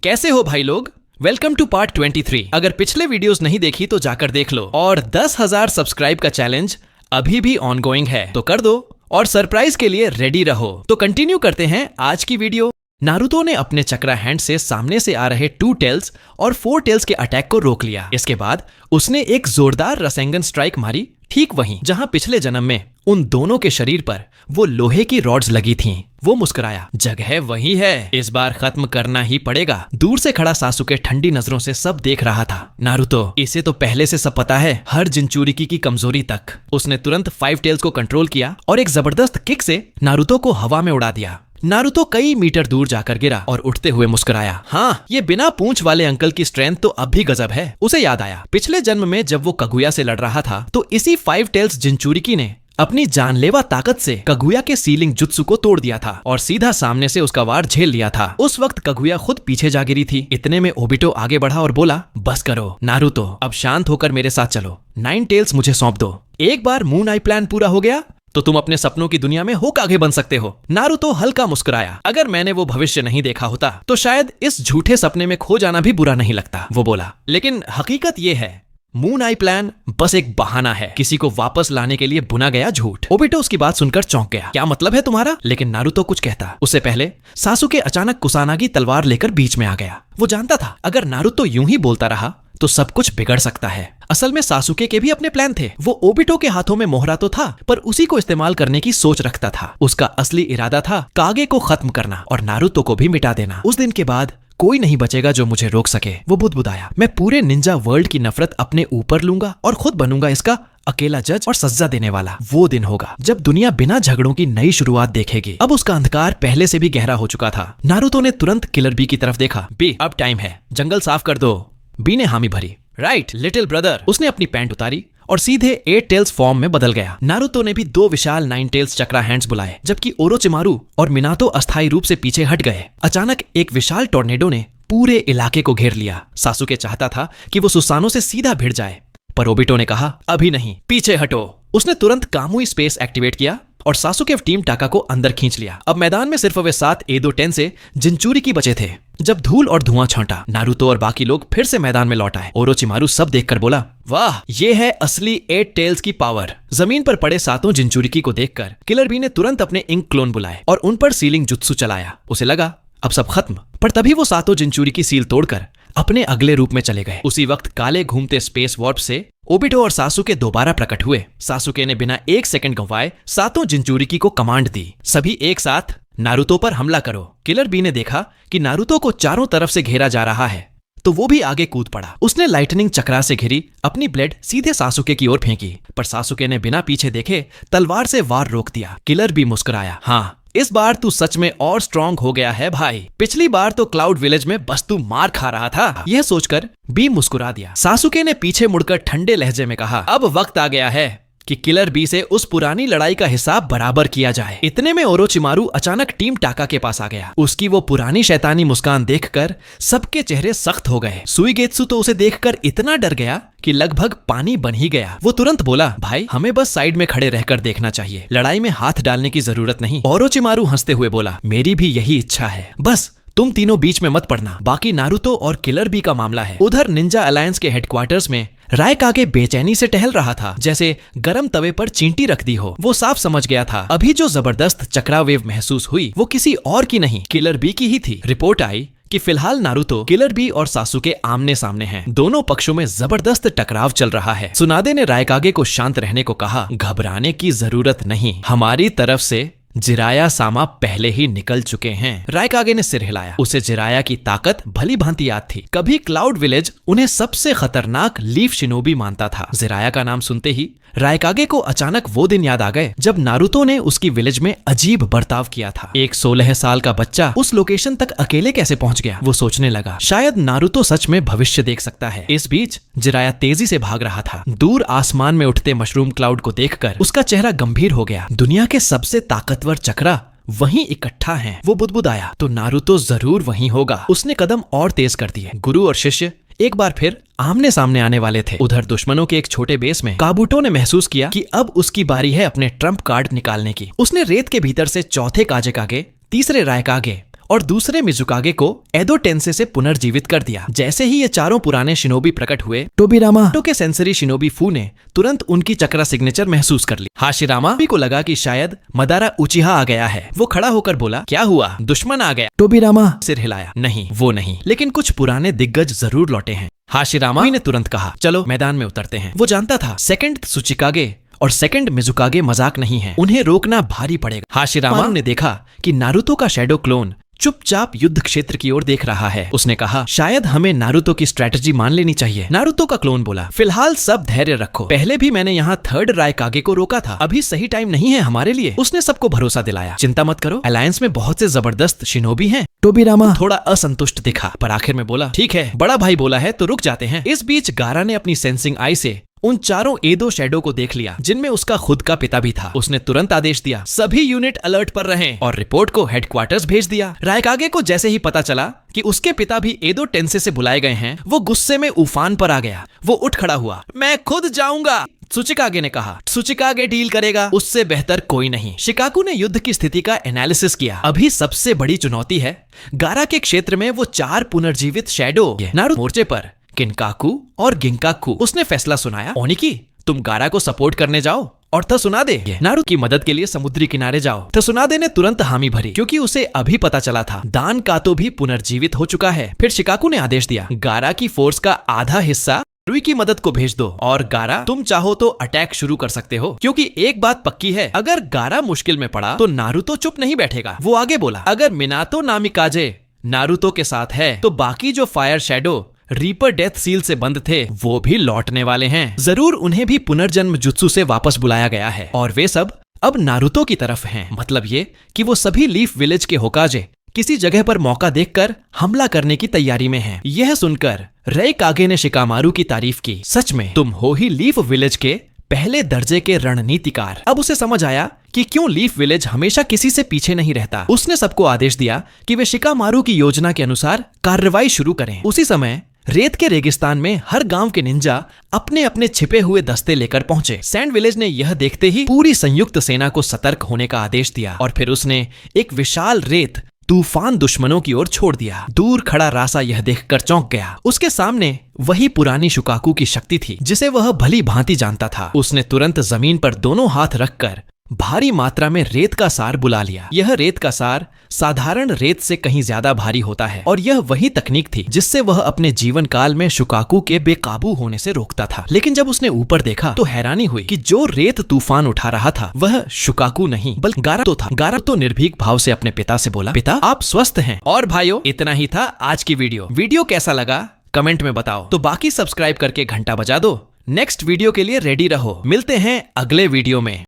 कैसे हो भाई लोग? Welcome to part 23। अगर पिछले वीडियोस नहीं देखी तो जाकर देख लो। और 10,000 सब्सक्राइब का चैलेंज अभी भी ऑनगोइंग है, तो कर दो और सरप्राइज के लिए रेडी रहो। तो कंटिन्यू करते हैं आज की वीडियो। नारुतो ने अपने चक्रा हैंड से सामने से आ रहे 2 टेल्स और 4 टेल्स के अटैक को रोक लिया। इसके बाद उसने एक जोरदार रसेंगन स्ट्राइक मारी, ठीक वहीं जहां पिछले जन्म में उन दोनों के शरीर पर वो लोहे की रॉड्स लगी थीं। वो मुस्कुराया, जगह वही है, इस बार खत्म करना ही पड़ेगा। दूर से खड़ा सासुके ठंडी नजरों से सब देख रहा था। नारुतो, इसे तो पहले से सब पता है, हर जिंचुरिकी की कमजोरी तक। उसने तुरंत 5 टेल्स को कंट्रोल किया और एक जबरदस्त किक से नारुतो को हवा में उड़ा दिया। नारुतो कई मीटर दूर जाकर गिरा और उठते हुए मुस्कुराया। हाँ, ये बिना पूंछ वाले अंकल की स्ट्रेंथ तो अब भी गजब है। उसे याद आया, पिछले जन्म में जब वो कगुया से लड़ रहा था तो इसी 5 टेल्स जिंचुरिकी ने अपनी जानलेवा ताकत से कगुया के सीलिंग जुत्सु को तोड़ दिया था और सीधा सामने से उसका वार झेल लिया था। उस वक्त कगुया खुद पीछे जा गिरी थी। इतने में ओबिटो आगे बढ़ा और बोला, बस करो नारुतो, अब शांत होकर मेरे साथ चलो। 9 टेल्स मुझे सौंप दो। एक बार मून आई प्लान पूरा हो गया तो तुम अपने सपनों की दुनिया में होकागे बन सकते हो। नारुतो हल्का मुस्कुराया। अगर मैंने वो भविष्य नहीं देखा होता तो शायद इस झूठे सपने में खो जाना भी बुरा नहीं लगता, वो बोला। लेकिन हकीकत ये है, मून आई प्लान बस एक बहाना है, किसी को वापस लाने के लिए बुना गया झूठ। ओबिटो उसकी बात सुनकर चौंक गया। क्या मतलब है तुम्हारा? लेकिन नारुतो कुछ कहता उससे पहले सासुके अचानक कुसानागी तलवार लेकर बीच में आ गया। वो जानता था अगर नारुतो यूं ही बोलता रहा तो सब कुछ बिगड़ सकता है। असल में सासुके के भी अपने प्लान थे। वो ओबिटो के हाथों में मोहरा तो था, पर उसी को इस्तेमाल करने की सोच रखता था। उसका असली इरादा था कागे को खत्म करना और नारुतो को भी मिटा देना। उस दिन के बाद कोई नहीं बचेगा जो मुझे रोक सके, वो बुदबुदाया। मैं पूरे निंजा वर्ल्ड की नफरत अपने ऊपर लूंगा और खुद बनूंगा इसका अकेला जज और सजा देने वाला। वो दिन होगा जब दुनिया बिना झगड़ों की नई शुरुआत देखेगी। अब उसका अंधकार पहले से भी गहरा हो चुका था। नारुतो ने तुरंत किलर बी की तरफ देखा। बी, अब टाइम है, जंगल साफ कर दो। बी ने हामी भरी। Right little brother. उसने अपनी पैंट उतारी और सीधे 8 टेल्स फॉर्म में बदल गया। नारुतो ने भी 2 विशाल 9 टेल्स चक्रा हैंड्स बुलाए, जबकि ओरोचिमारू और मिनातो अस्थायी रूप से पीछे हट गए। अचानक एक विशाल टॉर्नेडो ने पूरे इलाके को घेर लिया। सासुके चाहता था कि वो सुसानो से सीधा भिड़ जाए, पर ओबिटो ने कहा, अभी नहीं, पीछे हटो। उसने तुरंत कामुई स्पेस एक्टिवेट किया और सासुके टीम टाका को अंदर खींच लिया। अब मैदान में सिर्फ वे 7 एदो 10 से जिंचुरिकी बचे थे। जब धूल और धुआं छांटा, नारुतो और बाकी लोग फिर से मैदान में लौट आए। ओरोचिमारू सब देखकर बोला, वाह, ये है असली 8 टेल्स की पावर। जमीन पर पड़े 7 जिंचुरिकी को देखकर किलर बी ने तुरंत अपने इंक क्लोन बुलाए और उन पर सीलिंग जुत्सु चलाया। उसे लगा अब सब खत्म, पर तभी वो 7 जिंचुरिकी सील तोड़कर अपने अगले रूप में चले गए। उसी वक्त काले घूमते स्पेस वार्प से ओबिटो और सासुके दोबारा प्रकट हुए। सासुके ने बिना 1 सेकंड गंवाए 7 जिंचुरिकी को कमांड दी, सभी एक साथ नारुतो पर हमला करो। किलर बी ने देखा कि नारुतो को चारों तरफ से घेरा जा रहा है, तो वो भी आगे कूद पड़ा। उसने लाइटनिंग चक्रा से घिरी अपनी ब्लेड सीधे सासुके की ओर फेंकी, पर सासुके ने बिना पीछे देखे तलवार से वार रोक दिया। किलर बी मुस्कुराया, हाँ, इस बार तू सच में और स्ट्रांग हो गया है भाई। पिछली बार तो क्लाउड विलेज में बस तू मार खा रहा था। यह सोचकर बी मुस्कुरा दिया। सासुके ने पीछे मुड़कर ठंडे लहजे में कहा, अब वक्त आ गया है कि किलर बी से उस पुरानी लड़ाई का हिसाब बराबर किया जाए। इतने में ओरोचिमारू अचानक टीम टाका के पास आ गया। उसकी वो पुरानी शैतानी मुस्कान देखकर सबके चेहरे सख्त हो गए। सुइगेत्सु तो उसे देखकर इतना डर गया कि लगभग पानी बन ही गया। वो तुरंत बोला, भाई, हमें बस साइड में खड़े रहकर देखना चाहिए, लड़ाई में हाथ डालने की जरूरत नहीं। ओरोचिमारू हंसते हुए बोला, मेरी भी यही इच्छा है, बस तुम तीनों बीच में मत पड़ना। बाकी नारुतो और किलर बी का मामला है। उधर निंजा अलायंस के हेडक्वार्टर्स में रायकागे बेचैनी से टहल रहा था, जैसे गरम तवे पर चींटी रख दी हो। वो साफ समझ गया था अभी जो जबरदस्त चक्रावेव महसूस हुई वो किसी और की नहीं, किलर बी की ही थी। रिपोर्ट आई कि फिलहाल नारुतो, किलर बी और सासुके आमने सामने हैं। दोनों पक्षों में जबरदस्त टकराव चल रहा है। सुनादे ने रायकागे को शांत रहने को कहा, घबराने की जरूरत नहीं, हमारी तरफ से जिराया सामा पहले ही निकल चुके हैं। रायकागे ने सिर हिलाया। उसे जिराया की ताकत भली भांति याद थी। कभी क्लाउड विलेज उन्हें सबसे खतरनाक लीफ शिनोबी मानता था। जिराया का नाम सुनते ही रायकागे को अचानक वो दिन याद आ गए जब नारुतो ने उसकी विलेज में अजीब बर्ताव किया था। एक 16 साल का बच्चा उस लोकेशन तक अकेले कैसे पहुंच गया? वो सोचने लगा, शायद नारुतो सच में भविष्य देख सकता है। इस बीच जिराया तेजी से भाग रहा था। दूर आसमान में उठते मशरूम क्लाउड को देखकर उसका चेहरा गंभीर हो गया। दुनिया के सबसे ताकतवर चक्रा वहीं इकट्ठा हैं। वो बुदबुदाया, तो नारुतो जरूर वहीं होगा। उसने कदम और तेज कर दिए। गुरु और शिष्य एक बार फिर आमने सामने आने वाले थे। उधर दुश्मनों के एक छोटे बेस में काबुटो ने महसूस किया कि अब उसकी बारी है अपने ट्रम्प कार्ड निकालने की। उसने रेत के भीतर से चौथे काजे कागे, तीसरे रायकागे और दूसरे मिजुकागे को एडो टेंसे से पुनर्जीवित कर दिया। जैसे ही ये चारों पुराने शिनोबी प्रकट हुए, टोबिरामा के सेंसरी शिनोबी फू ने तुरंत उनकी चक्रा सिग्नेचर महसूस कर ली। हाशिरामा को लगा कि शायद मदारा उचिहा आ गया है। वो खड़ा होकर बोला, क्या हुआ, दुश्मन आ गया? टोबिरामा सिर हिलाया, नहीं वो नहीं, लेकिन कुछ पुराने दिग्गज जरूर लौटे हैं। हाशिरामा ने तुरंत कहा, चलो मैदान में उतरते हैं। वो जानता था सेकंड त्सुचिकागे और सेकंड मिजुकागे मजाक नहीं है, उन्हें रोकना भारी पड़ेगा। हाशिरामा ने देखा कि नारुतो का शैडो क्लोन चुपचाप युद्ध क्षेत्र की ओर देख रहा है। उसने कहा, शायद हमें नारुतो की स्ट्रेटजी मान लेनी चाहिए। नारुतो का क्लोन बोला, फिलहाल सब धैर्य रखो, पहले भी मैंने यहाँ थर्ड रायकागे को रोका था, अभी सही टाइम नहीं है हमारे लिए। उसने सबको भरोसा दिलाया, चिंता मत करो, अलायंस में बहुत से जबरदस्त शिनोबी हैं। टोबिरामा थोड़ा असंतुष्ट दिखा, पर आखिर में बोला, ठीक है, बड़ा भाई बोला है तो रुक जाते हैं। इस बीच गारा ने अपनी सेंसिंग आई से उन चारों एदो शैडो को देख लिया, जिनमें उसका खुद का पिता भी था। उसने तुरंत आदेश दिया, सभी यूनिट अलर्ट पर रहें, और रिपोर्ट को हेडक्वार्टर्स भेज दिया। रायकागे को जैसे ही पता चला कि उसके पिता भी एदो टेंसे से बुलाए गए हैं, वो गुस्से में उफान पर आ गया। वो उठ खड़ा हुआ, मैं खुद जाऊंगा, त्सुचिकागे ने कहा। त्सुचिकागे डील करेगा, उससे बेहतर कोई नहीं। शिकाकू ने युद्ध की स्थिति का एनालिसिस किया। अभी सबसे बड़ी चुनौती है गारा के क्षेत्र में वो 4 पुनर्जीवित शैडो। नारुतो मोर्चे पर किनकाकू और गिंकाकू। उसने फैसला सुनाया, ओनिकी तुम गारा को सपोर्ट करने जाओ और त्सुनादे नारुतो की मदद के लिए समुद्री किनारे जाओ। त्सुनादे ने तुरंत हामी भरी, क्योंकि उसे अभी पता चला था दान कातो भी पुनर्जीवित हो चुका है। फिर शिकाकू ने आदेश दिया, गारा की फोर्स का आधा हिस्सा रुई की मदद को भेज दो, और गारा तुम चाहो तो अटैक शुरू कर सकते हो, क्योंकि एक बात पक्की है, अगर गारा मुश्किल में पड़ा तो नारुतो चुप नहीं बैठेगा। वो आगे बोला, अगर मिनातो नामिकाजे नारुतो के साथ है तो बाकी जो fire shadow reaper death seal से बंद थे वो भी लौटने वाले हैं। जरूर उन्हें भी पुनर्जन्म जुत्सु से वापस बुलाया गया है, और वे सब अब नारुतो की तरफ हैं। मतलब ये कि वो सभी लीफ विलेज के होकाजे किसी जगह पर मौका देखकर हमला करने की तैयारी में हैं। यह सुनकर रायकागे ने शिकामारू की तारीफ की, सच में तुम हो ही लीफ विलेज के पहले दर्जे के रणनीतिकार। अब उसे समझ आया कि क्यों लीफ विलेज हमेशा किसी से पीछे नहीं रहता। उसने सबको आदेश दिया कि वे शिकामारू की योजना के अनुसार कार्रवाई शुरू करें। उसी समय रेत के रेगिस्तान में हर गांव के निंजा अपने अपने छिपे हुए दस्ते लेकर पहुंचे। सैंड विलेज ने यह देखते ही पूरी संयुक्त सेना को सतर्क होने का आदेश दिया, और फिर उसने एक विशाल रेत तूफान दुश्मनों की ओर छोड़ दिया। दूर खड़ा रासा यह देखकर चौंक गया। उसके सामने वही पुरानी शुकाकू की शक्ति थी, जिसे वह भली भांति जानता था। उसने तुरंत जमीन पर दोनों हाथ रखकर भारी मात्रा में रेत का सार बुला लिया। यह रेत का सार साधारण रेत से कहीं ज्यादा भारी होता है, और यह वही तकनीक थी जिससे वह अपने जीवन काल में शुकाकू के बेकाबू होने से रोकता था। लेकिन जब उसने ऊपर देखा तो हैरानी हुई कि जो रेत तूफान उठा रहा था वह शुकाकू नहीं बल्कि गारा तो था। गारा तो निर्भीक भाव से अपने पिता से बोला, पिता आप स्वस्थ हैं? और भाइयों, इतना ही था आज की वीडियो कैसा लगा कमेंट में बताओ। तो बाकी सब्सक्राइब करके घंटा बजा दो। नेक्स्ट वीडियो के लिए रेडी रहो। मिलते हैं अगले वीडियो में।